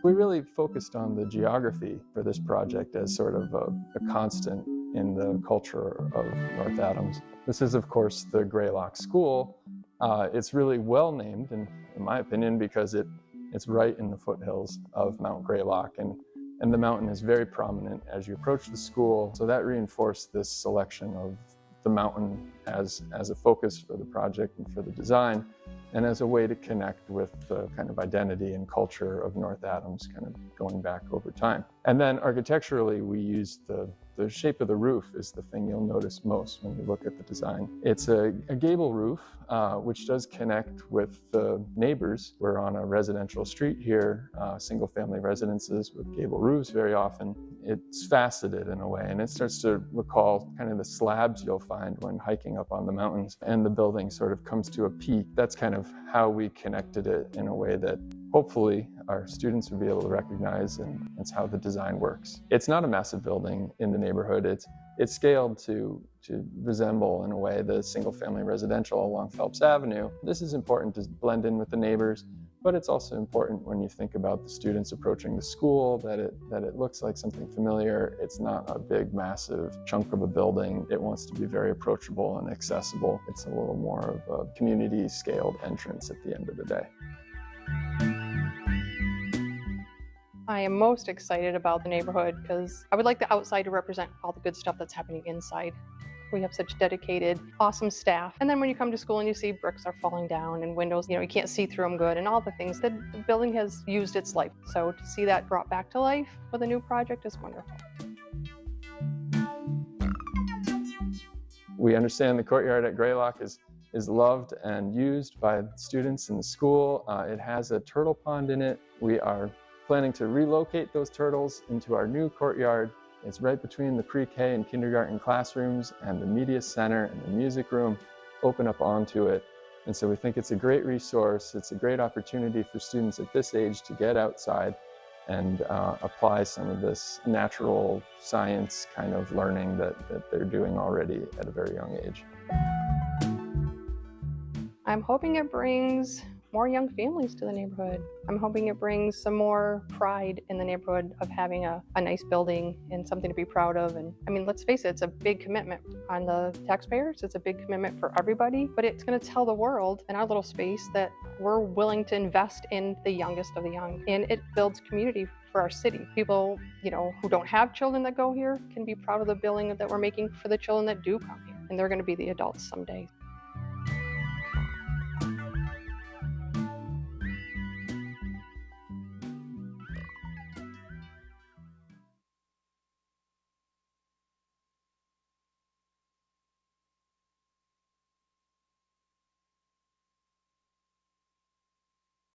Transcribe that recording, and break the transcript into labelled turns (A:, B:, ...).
A: We really focused on the geography for this project as sort of a constant in the culture of North Adams. This is, of course, the Greylock School. It's really well named, in my opinion, because it's right in the foothills of Mount Greylock, and the mountain is very prominent as you approach the school. So that reinforced this selection of the mountain as a focus for the project and for the design, and as a way to connect with the kind of identity and culture of North Adams, kind of going back over time. And then architecturally, we used the shape of the roof is the thing you'll notice most when you look at the design. It's a gable roof, which does connect with the neighbors. We're on a residential street here, single-family residences with gable roofs very often. It's faceted in a way, and it starts to recall kind of the slabs you'll find when hiking up on the mountains, and the building sort of comes to a peak. That's kind of how we connected it in a way that hopefully our students will be able to recognize, and that's how the design works. It's not a massive building in the neighborhood. It's scaled to resemble, in a way, the single-family residential along Phelps Avenue. This is important to blend in with the neighbors, but it's also important when you think about the students approaching the school, that it looks like something familiar. It's not a big, massive chunk of a building. It wants to be very approachable and accessible. It's a little more of a community-scaled entrance at the end of the day.
B: I am most excited about the neighborhood because I would like the outside to represent all the good stuff that's happening inside. We have such dedicated, awesome staff. And then when you come to school and you see bricks are falling down and windows, you can't see through them good, and all the things, the building has used its life. So to see that brought back to life with a new project is wonderful.
A: We understand the courtyard at Greylock is loved and used by students in the school. It has a turtle pond in it. We are planning to relocate those turtles into our new courtyard. It's right between the pre-K and kindergarten classrooms, and the media center and the music room open up onto it. And so we think it's a great resource. It's a great opportunity for students at this age to get outside and apply some of this natural science kind of learning that they're doing already at a very young age.
B: I'm hoping it brings more young families to the neighborhood. I'm hoping it brings some more pride in the neighborhood of having a nice building and something to be proud of. And I mean, let's face it, it's a big commitment on the taxpayers. It's a big commitment for everybody, but it's going to tell the world in our little space that we're willing to invest in the youngest of the young. And it builds community for our city. People, who don't have children that go here can be proud of the building that we're making for the children that do come here. And they're going to be the adults someday.